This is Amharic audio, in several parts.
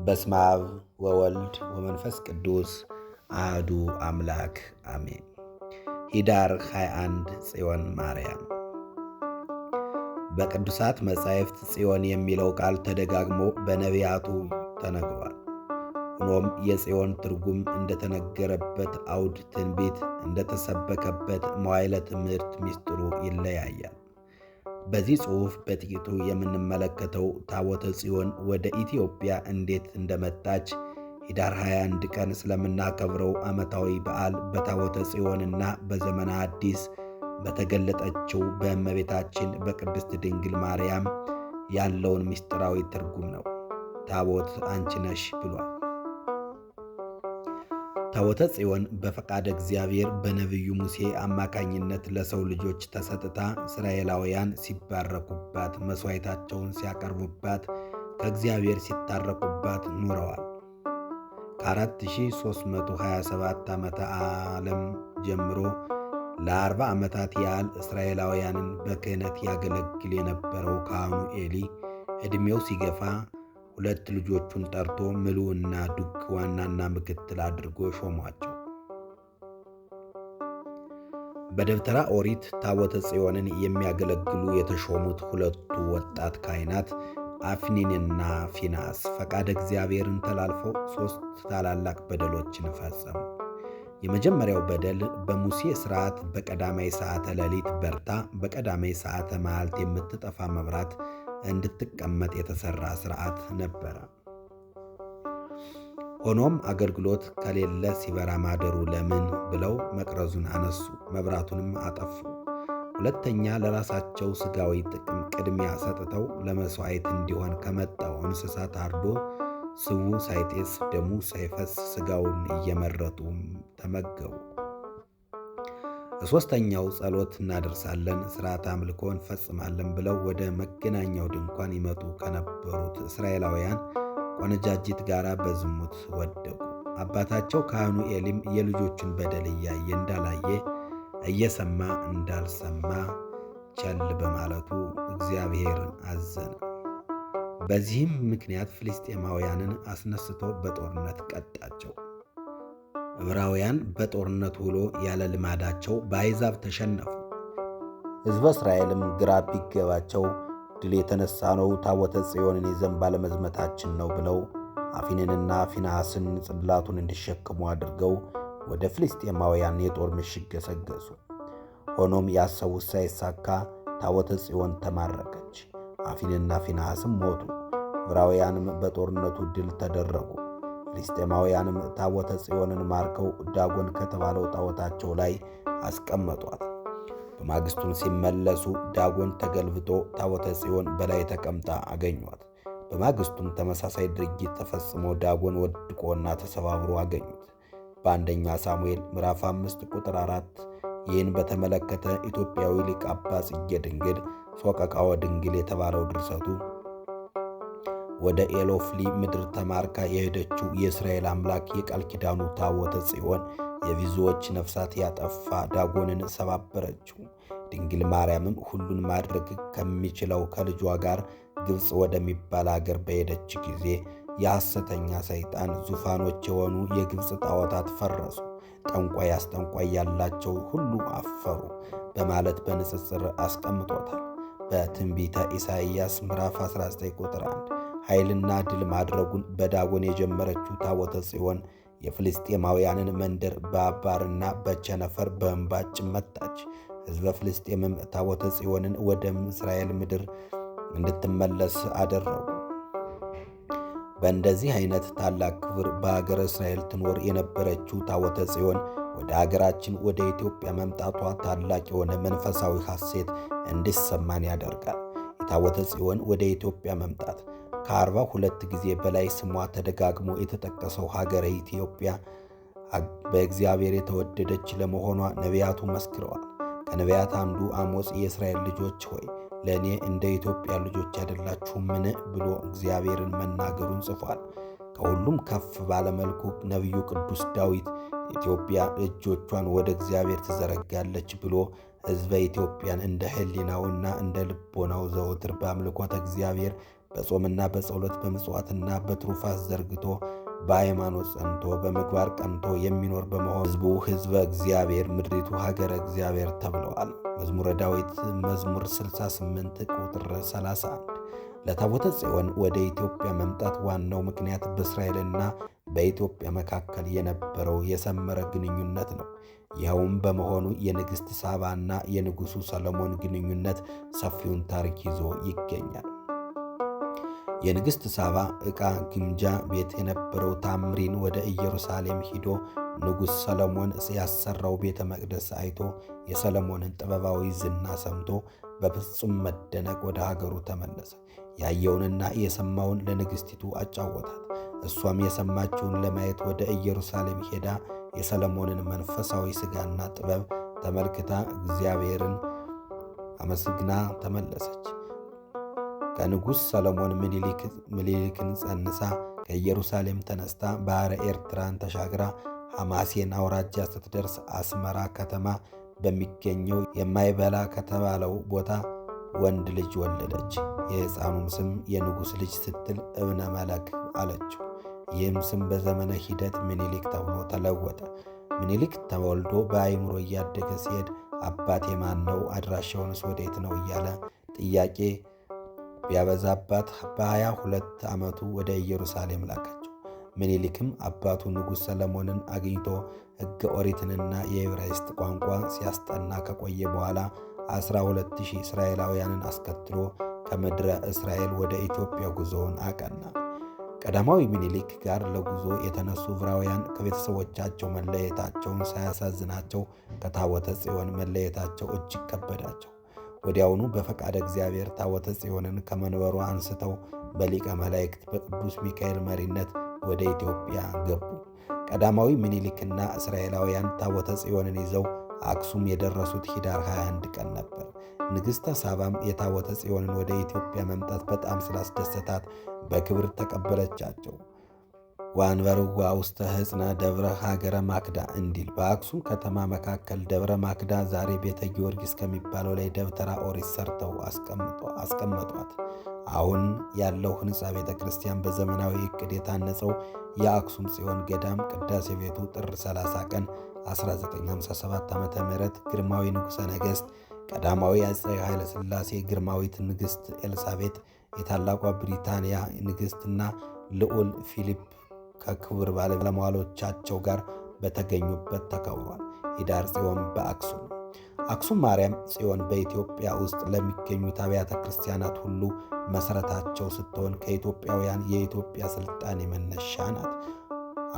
በስመ አብ ወወልድ ወመንፈስ ቅዱስ አሐዱ አምላክ አሜን። ኅዳር 21 ጽዮን ማርያም። በቅዱሳት መጻሕፍት ጽዮን የሚለው ቃል ተደጋግሞ በነቢያቱ ተነግሯል። ሆኖም የጽዮን ትርጉም እንደተነገረበት አውድ ትንቢት እንደተሰበከበት መዋዕለ ትምህርት ምስጢሩ ይለያያል። በዚህ ጽሑፍ በጥቂቱ የምንመለከተው ታቦተ ጽዮን ወደ ኢትዮጵያ እንዴት እንደመጣች፣ ኅዳር 21 ቀን ስለምናከብረው ዓመታዊ በዓል በታቦተ ጽዮንና በዘመነ አዲስ በተገለጠችው በእመቤታችን በቅድስት ድንግል ማርያም ያለውን ምስጢራዊ ትርጉም ነው። ታቦት አንቺ ነሽ ብሏል። ታቦተ ጽዮን በፈቃደ እግዚአብሔር በነቢዩ ሙሴ አማካኝነት ለሰው ልጆች ተሰጥታ እስራኤላውያን ሲባረኩባት፣ መሥዋዕታቸውን ሲያቀርቡባት፣ ከእግዚአብሔር ሲታረቁባት ኖረዋል። ከ4327 ዓመተ ዓለም ጀምሮ ለ40 ዓመታት ያህል እስራኤላውያንን በክህነት ያገለግል የነበረው ካህኑ ኤሊ ዕድሜው ሲገፋ ሁለት ልጆቹን ጠርቶ ምሉዕና ዱግ ዋናና ምክትል አድርጎ ሾሟቸው። በደብተራ ኦሪት ታቦተ ጽዮንን የሚያገለግሉ የተሾሙት ሁለቱ ወጣት ካህናት አፍኒንና ፊናስ ፈቃደ እግዚአብሔርን ተላልፈው 3 ታላላቅ በደሎችን ፈጸሙ። የመጀመሪያው በደል በሙሴ ሥርዓት በቀዳማይ ሰዓተ ሌሊት በርታ በቀዳማይ ሰዓተ መዓልት የምትጠፋ መብራት እንድትቀመጥ የተሠራ ሥርዓት ነበረ። ሆኖም አገልግሎት ከሌለ ሲበራ ማደሩ ለምን ብለው መቅረዙን አነሱ፣ መብራቱንም አጠፉ። ሁለተኛ ለራሳቸው ሥጋዊ ጥቅም ቅድሚያ ሰጥተው ለመሥዋዕት እንዲሆን ከመጣው እንስሳ ታርዶ ስቡ ሳይጤስ ደሙ ሳይፈስ ሥጋውን እየመረጡ ተመገቡ። በሦስተኛው ጸሎት እናደርሳለን፣ ሥርዓተ አምልኮ እንፈጽማለን ብለው ወደ መገናኛው ድንኳን ይመጡ ከነበሩት እስራኤላውያን ቆነጃጅት ጋር በዝሙት ወደቁ። አባታቸው ካህኑ ኤሊም የልጆቹን በደል እያየ እንዳላየ እየሰማ እንዳልሰማ ቸል በማለቱ እግዚአብሔር አዘነ። በዚህም ምክንያት ፍልስጤማውያንን አስነስቶ በጦርነት ቀጣቸው። ዕብራውያን በጦርነት ውሎ ያለ ልማዳቸው በአሕዛብ ተሸነፉ። ሕዝበ እስራኤልም ግራ ቢገባቸው ድል የተነሳነው ታቦተ ጽዮንን ይዘን ባለመዝመታችን ነው ብለው አፍኒንንና ፊንሐስን ጽላቱን እንዲሸከሙ አድርገው ወደ ፍልስጤማውያን የጦር ምሽግ ገሰገሱ። ሆኖም ያሰቡት ሳይሳካ ታቦተ ጽዮን ተማረከች። አፍኒንና ፊንሐስም ሞቱ። ዕብራውያንም በጦርነቱ ድል ተደረጉ። ፍልስጤማውያንም ታቦተ ጽዮንን ማርከው ዳጎን ከተባለው ጣዖታቸው ላይ አስቀመጧት። በማግስቱም ሲመለሱ ዳጎን ተገልብጦ ታቦተ ጽዮን በላይ ተቀምጣ አገኟት። በማግስቱም ተመሳሳይ ድርጊት ተፈጽሞ ዳጎን ወድቆና ተሰባብሮ አገኙት። በአንደኛ ሳሙኤል ምዕራፍ 5 ቁጥር 4 ይህን በተመለከተ ኢትዮጵያዊ ሊቅ አባ ጽጌ ድንግል ሶቀቃወ ድንግል የተባለው ድርሰቱ ወደ ኤሎፍሊ ምድር ተማርካ የሄደችው የእስራኤል አምላክ የቃል ኪዳኑ ታቦተ ጽዮን የብዙዎች ነፍሳት ያጠፋ ዳጎንን ሰባበረችው። ድንግል ማርያምም ሁሉን ማድረግ ከሚችለው ከልጇ ጋር ግብፅ ወደሚባል አገር በሄደች ጊዜ የሐሰተኛ ሰይጣን ዙፋኖች የሆኑ የግብፅ ጣዖታት ፈረሱ፣ ጠንቋይ አስጠንቋይ ያላቸው ሁሉ አፈሩ በማለት በንጽጽር አስቀምጦታል። በትንቢተ ኢሳይያስ ምዕራፍ 19 ቁጥር 1 ኃይልና ድል ማድረጉን በዳጎን የጀመረችው ታቦተ ጽዮን የፍልስጤማውያንን መንደር በአባርና በቸነፈር በእንባጭ መታች። ሕዝበ ፍልስጤምም ታቦተ ጽዮንን ወደ እስራኤል ምድር እንድትመለስ አደረጉ። በእንደዚህ አይነት ታላቅ ክብር በአገረ እስራኤል ትኖር የነበረችው ታቦተ ጽዮን ወደ አገራችን ወደ ኢትዮጵያ መምጣቷ ታላቅ የሆነ መንፈሳዊ ሐሴት እንዲሰማን ያደርጋል። የታቦተ ጽዮን ወደ ኢትዮጵያ መምጣት ከ42 ጊዜ በላይ ስሟ ተደጋግሞ የተጠቀሰው ሀገረ ኢትዮጵያ በእግዚአብሔር የተወደደች ለመሆኗ ነቢያቱ መስክረዋል። ከነቢያት አንዱ አሞጽ የእስራኤል ልጆች ሆይ ለእኔ እንደ ኢትዮጵያ ልጆች አይደላችሁምን ብሎ እግዚአብሔርን መናገሩን ጽፏል። ከሁሉም ከፍ ባለመልኩ ነቢዩ ቅዱስ ዳዊት ኢትዮጵያ እጆቿን ወደ እግዚአብሔር ትዘረጋለች ብሎ ሕዝበ ኢትዮጵያን እንደ ሕሊናውና እንደ ልቦናው ዘወትር በአምልኮተ እግዚአብሔር በጾምና በጸሎት በምጽዋትና በትሩፋት ዘርግቶ በሃይማኖት ጸንቶ በምግባር ቀንቶ የሚኖር በመሆን ሕዝቡ ሕዝበ እግዚአብሔር፣ ምድሪቱ ሀገረ እግዚአብሔር ተብለዋል። መዝሙረ ዳዊት መዝሙር 68 ቁጥር 31። ለታቦተ ጽዮን ወደ ኢትዮጵያ መምጣት ዋናው ምክንያት በእስራኤልና በኢትዮጵያ መካከል የነበረው የሰመረ ግንኙነት ነው። ይኸውም በመሆኑ የንግሥት ሳባና የንጉሡ ሰሎሞን ግንኙነት ሰፊውን ታሪክ ይዞ ይገኛል። የንግሥት ሳባ ዕቃ ግምጃ ቤት የነበረው ታምሪን ወደ ኢየሩሳሌም ሂዶ ንጉሥ ሰሎሞን ያሰራው ቤተ መቅደስ አይቶ የሰሎሞንን ጥበባዊ ዝና ሰምቶ በፍጹም መደነቅ ወደ ሀገሩ ተመለሰ። ያየውንና የሰማውን ለንግሥቲቱ አጫወታት። እሷም የሰማችውን ለማየት ወደ ኢየሩሳሌም ሄዳ የሰሎሞንን መንፈሳዊ ሥጋና ጥበብ ተመልክታ እግዚአብሔርን አመስግና ተመለሰች። ከንጉሥ ሰሎሞን ምኒልክን ጸንሳ ከኢየሩሳሌም ተነስታ ባሕረ ኤርትራን ተሻግራ ሐማሴን አውራጃ ስትደርስ አስመራ ከተማ በሚገኘው የማይበላ ከተባለው ቦታ ወንድ ልጅ ወለደች። የሕፃኑም ስም የንጉሥ ልጅ ስትል እብነ መለክ አለችው። ይህም ስም በዘመነ ሂደት ምኒልክ ተብሎ ተለወጠ። ምኒልክ ተወልዶ በአይምሮ እያደገ ሲሄድ አባቴ ማን ነው? አድራሻውንስ ወዴት ነው? እያለ ጥያቄ ቢያበዛባት በ22 ዓመቱ ወደ ኢየሩሳሌም ላከችው። ምኒልክም አባቱ ንጉሥ ሰሎሞንን አግኝቶ ሕገ ኦሪትንና የዕብራይስጥ ቋንቋ ሲያስጠና ከቆየ በኋላ 12,000 እስራኤላውያንን አስከትሎ ከምድረ እስራኤል ወደ ኢትዮጵያ ጉዞውን አቀና። ቀዳማዊ ምኒልክ ጋር ለጉዞ የተነሱ ዕብራውያን ከቤተሰቦቻቸው መለየታቸውን ሳያሳዝናቸው ከታቦተ ጽዮን መለየታቸው እጅግ ከበዳቸው። ወዲያውኑ በፈቃደ እግዚአብሔር ታቦተ ጽዮንን ከመንበሩ አንስተው በሊቀ መላእክት በቅዱስ ሚካኤል መሪነት ወደ ኢትዮጵያ ገቡ። ቀዳማዊ ምኒልክና እስራኤላውያን ታቦተ ጽዮንን ይዘው አክሱም የደረሱት ኅዳር 21 ቀን ነበር። ንግሥተ ሳባም የታቦተ ጽዮንን ወደ ኢትዮጵያ መምጣት በጣም ስላስደሰታት በክብር ተቀበለቻቸው። ወአንበርዋ ውስተ ሕፅነ ደብረ ሀገረ ማክዳ እንዲል በአክሱም ከተማ መካከል ደብረ ማክዳ ዛሬ ቤተ ጊዮርጊስ ከሚባለው ላይ ደብተራ ኦሪት ሰርተው አስቀመጧት። አሁን ያለው ሕንፃ ቤተ ክርስቲያን በዘመናዊ ዕቅድ የታነጸው የአክሱም ጽዮን ገዳም ቅዳሴ ቤቱ ጥር 30 ቀን 1957 ዓ.ም ግርማዊ ንጉሠ ነገሥት ቀዳማዊ አፄ ኃይለ ሥላሴ፣ ግርማዊት ንግሥት ኤልሳቤጥ፣ የታላቋ ብሪታንያ ንግሥትና ልዑል ፊሊፕ ከክቡር ባለሟሎቻቸው ጋር በተገኙበት ተከብሯል። ኅዳር ጽዮን በአክሱም። አክሱም ማርያም ጽዮን በኢትዮጵያ ውስጥ ለሚገኙት አብያተ ክርስቲያናት ሁሉ መሠረታቸው ስትሆን ከኢትዮጵያውያን የኢትዮጵያ ሥልጣኔ መነሻ ናት።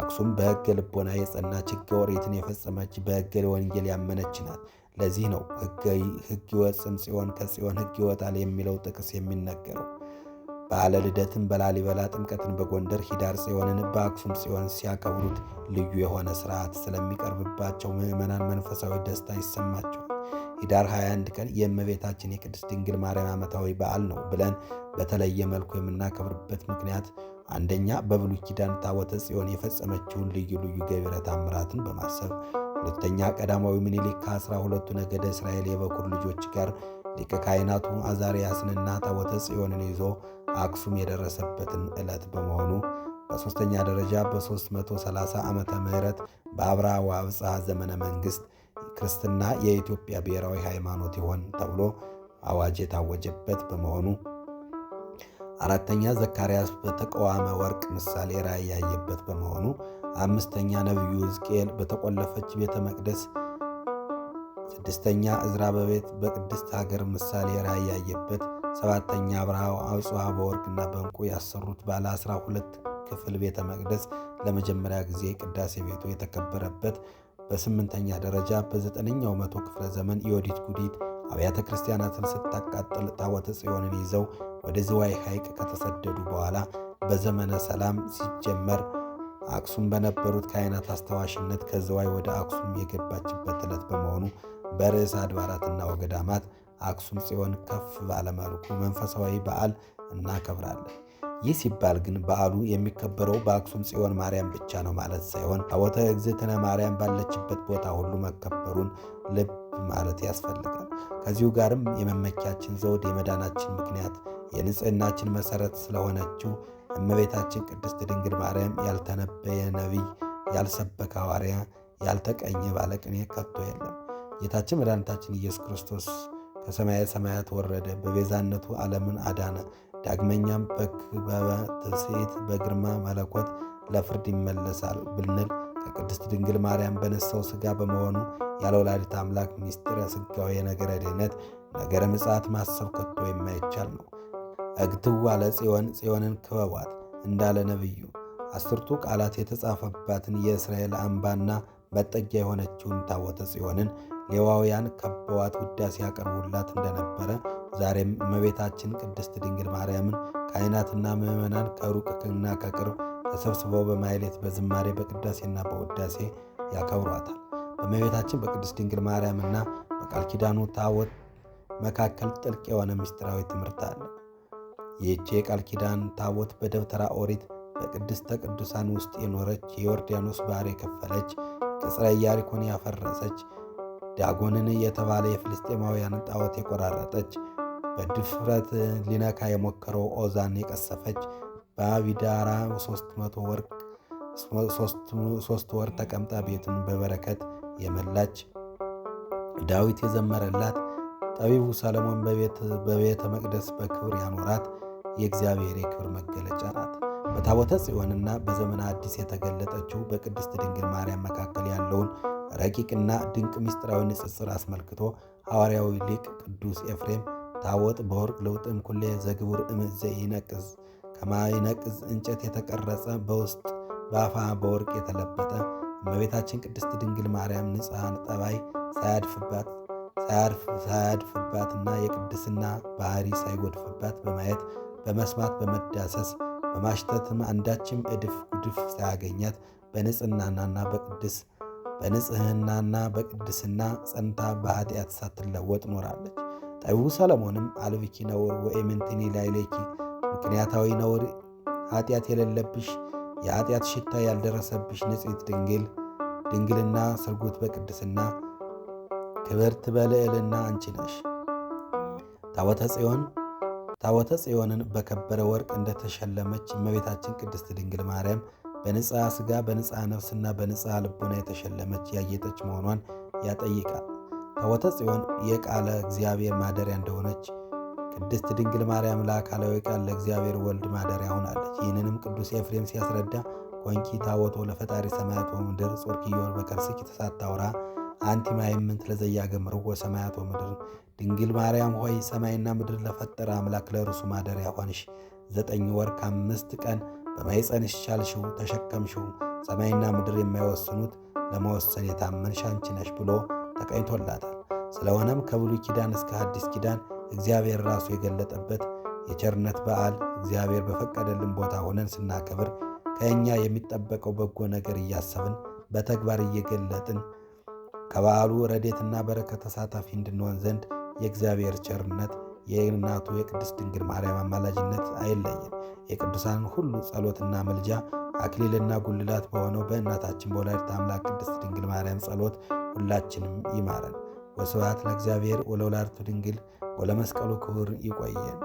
አክሱም በሕገ ልቦና የጸናች ሕገ ኦሪትን የፈጸመች በሕገ ወንጌል ያመነች ናት። ለዚህ ነው ሕግ ይወጽም ጽዮን ከጽዮን ሕግ ይወጣል የሚለው ጥቅስ የሚነገረው። በዓለ ልደትን በላሊበላ ጥምቀትን በጎንደር ኅዳር ጽዮንን በአክሱም ጽዮን ሲያከብሩት ልዩ የሆነ ሥርዓት ስለሚቀርብባቸው ምዕመናን መንፈሳዊ ደስታ ይሰማቸዋል። ኅዳር 21 ቀን የእመቤታችን የቅድስት ድንግል ማርያም ዓመታዊ በዓል ነው ብለን በተለየ መልኩ የምናከብርበት ምክንያት አንደኛ በብሉይ ኪዳን ታቦተ ጽዮን የፈጸመችውን ልዩ ልዩ ገቢረ ተአምራትን በማሰብ፣ ሁለተኛ ቀዳማዊ ምኒልክ ከ12ቱ ነገደ እስራኤል የበኩር ልጆች ጋር ሊቀ ካህናቱ አዛርያስንና ታቦተ ጽዮንን ይዞ አክሱም የደረሰበትን ዕለት በመሆኑ፣ በሦስተኛ ደረጃ በ330 ዓመተ ምህረት በአብርሃ ወአብጽሐ ዘመነ መንግሥት ክርስትና የኢትዮጵያ ብሔራዊ ሃይማኖት ይሆን ተብሎ አዋጅ የታወጀበት በመሆኑ፣ አራተኛ ዘካርያስ በተቀዋመ ወርቅ ምሳሌ ራእይ ያየበት በመሆኑ፣ አምስተኛ ነቢዩ ሕዝቅኤል በተቆለፈች ቤተ መቅደስ፣ ስድስተኛ ዕዝራ በቅድስት ሀገር ምሳሌ ራእይ ያየበት፣ ሰባተኛ አብርሃ ወአብጽሐ በወርቅና በዕንቁ ያሰሩት ባለ 12 ክፍል ቤተ መቅደስ ለመጀመሪያ ጊዜ ቅዳሴ ቤቱ የተከበረበት፣ በስምንተኛ ደረጃ በ9ኛው መቶ ክፍለ ዘመን ዮዲት ጉዲት አብያተ ክርስቲያናትን ስታቃጥል ታቦተ ጽዮንን ይዘው ወደ ዝዋይ ሐይቅ ከተሰደዱ በኋላ በዘመነ ሰላም ሲጀመር አክሱም በነበሩት ካህናት አስተዋሽነት ከዝዋይ ወደ አክሱም የገባችበት ዕለት በመሆኑ በርዕሰ አድባራትና ወገዳማት አክሱም ጽዮን ከፍ ባለመልኩ መንፈሳዊ በዓል እናከብራለን። ይህ ሲባል ግን በዓሉ የሚከበረው በአክሱም ጽዮን ማርያም ብቻ ነው ማለት ሳይሆን ታቦተ እግዝእትነ ማርያም ባለችበት ቦታ ሁሉ መከበሩን ልብ ማለት ያስፈልጋል። ከዚሁ ጋርም የመመኪያችን ዘውድ የመዳናችን ምክንያት የንጽሕናችን መሠረት ስለሆነችው እመቤታችን ቅድስት ድንግል ማርያም ያልተነበየ ነቢይ፣ ያልሰበከ ሐዋርያ፣ ያልተቀኘ ባለቅኔ ከቶ የለም። ጌታችን መድኃኒታችን ኢየሱስ ክርስቶስ ከሰማየ ሰማያት ወረደ፣ በቤዛነቱ ዓለምን አዳነ። ዳግመኛም በክበበ ትስብእት በግርማ መለኮት ለፍርድ ይመለሳል ብንል ከቅድስት ድንግል ማርያም በነሳው ሥጋ በመሆኑ ያለ ወላዲተ አምላክ ምስጢረ ሥጋዌ ነገረ ድኅነት ነገረ ምጽአት ማሰብ ከቶ የማይቻል ነው። እግትዋ ለጽዮን ጽዮንን ክበቧት እንዳለ ነቢዩ 10ቱ ቃላት የተጻፈባትን የእስራኤል አምባና መጠጊያ የሆነችውን ታቦተ ጽዮንን ሌዋውያን ከበዋት ውዳሴ ያቀርቡላት እንደነበረ ዛሬም እመቤታችን ቅድስት ድንግል ማርያምን ካህናትና ምዕመናን ከሩቅና ከቅርብ ተሰብስበው በማኅሌት በዝማሬ በቅዳሴና በውዳሴ ያከብሯታል። በእመቤታችን በቅድስት ድንግል ማርያምና በቃል ኪዳኑ ታቦት መካከል ጥልቅ የሆነ ምስጢራዊ ትምህርት አለ። ይህች የቃል ኪዳን ታቦት በደብተራ ኦሪት በቅድስተ ቅዱሳን ውስጥ የኖረች፣ የዮርዳኖስ ባሕር የከፈለች፣ ቅጽረ ኢያሪኮን ያፈረሰች፣ ዳጎንን የተባለ የፍልስጤማውያንን ጣዖት የቆራረጠች፣ በድፍረት ሊነካ የሞከረው ዖዛን የቀሰፈች፣ በአቢዳራ 3 ወር ተቀምጣ ቤቱን በበረከት የመላች፣ ዳዊት የዘመረላት፣ ጠቢቡ ሰለሞን በቤተ መቅደስ በክብር ያኖራት የእግዚአብሔር የክብር መገለጫ ናት። በታቦተ ጽዮንና በዘመነ አዲስ የተገለጠችው በቅድስት ድንግል ማርያም መካከል ያለውን ረቂቅና ድንቅ ምስጢራዊ ንጽጽር አስመልክቶ ሐዋርያዊ ሊቅ ቅዱስ ኤፍሬም ታቦት በወርቅ ለውጥም ኩሌ ዘግቡር እምዘ ይነቅዝ ከማይነቅዝ እንጨት የተቀረጸ በውስጥ በአፋ በወርቅ የተለበጠ እመቤታችን ቅድስት ድንግል ማርያም ንጽሐን ጠባይ ሳያድፍባትና የቅድስና ባህሪ ሳይጎድፍባት በማየት በመስማት በመዳሰስ በማሽተትም አንዳችም እድፍ ጉድፍ ሳያገኛት በንጽሕናና በቅድስና ጸንታ በኃጢአት ሳትለወጥ ኖራለች። ጠቢቡ ሰለሞንም አልብኪ ነውር ወኢምንትኒ ላዕሌኪ፣ ምክንያታዊ ነውር ኃጢአት የሌለብሽ የኃጢአት ሽታ ያልደረሰብሽ ንጽሕት ድንግልና ስርጉት በቅድስና ክብርት በልዕልና አንቺ ነሽ። ታቦተ ጽዮንን በከበረ ወርቅ እንደተሸለመች እመቤታችን ቅድስት ድንግል ማርያም በንጽሐ ሥጋ በንጽሐ ነፍስና በንጽሐ ልቦና የተሸለመች ያጌጠች መሆኗን ያጠይቃል። ታቦተ ጽዮን የቃለ እግዚአብሔር ማደሪያ እንደሆነች ቅድስት ድንግል ማርያም ለአካላዊ ቃል ለእግዚአብሔር ወልድ ማደሪያ ሆናለች። ይህንንም ቅዱስ ኤፍሬም ሲያስረዳ ኮንኪ ታቦቶ ለፈጣሪ ሰማያት ወምድር ጾርኪዮን በከርስኪ ተሳታውራ አንቲ ማይምንት ለዘያገምርዎ ሰማያት ወምድር። ድንግል ማርያም ሆይ ሰማይና ምድር ለፈጠረ አምላክ ለእርሱ ማደሪያ ሆንሽ። 9 ወር ከ5 ቀን በማኅፀንሽ ቻልሽው ተሸከምሽው። ሰማይና ምድር የማይወስኑት ለመወሰን የታመንሽ አንቺ ነሽ ብሎ ተቀኝቶላታል። ስለሆነም ከብሉይ ኪዳን እስከ ሐዲስ ኪዳን እግዚአብሔር ራሱ የገለጠበት የቸርነት በዓል እግዚአብሔር በፈቀደልን ቦታ ሆነን ስናከብር ከእኛ የሚጠበቀው በጎ ነገር እያሰብን በተግባር እየገለጥን ከበዓሉ ረድኤትና በረከት ተሳታፊ እንድንሆን ዘንድ የእግዚአብሔር ቸርነት የእናቱ የቅድስት ድንግል ማርያም አማላጅነት አይለየን። የቅዱሳን ሁሉ ጸሎትና ምልጃ አክሊልና ጉልላት በሆነው በእናታችን በወላዲተ አምላክ ቅድስት ድንግል ማርያም ጸሎት ሁላችንም ይማረን። ወስብሐት ለእግዚአብሔር ወለወላዲቱ ድንግል ወለመስቀሉ ክቡር። ይቆየን።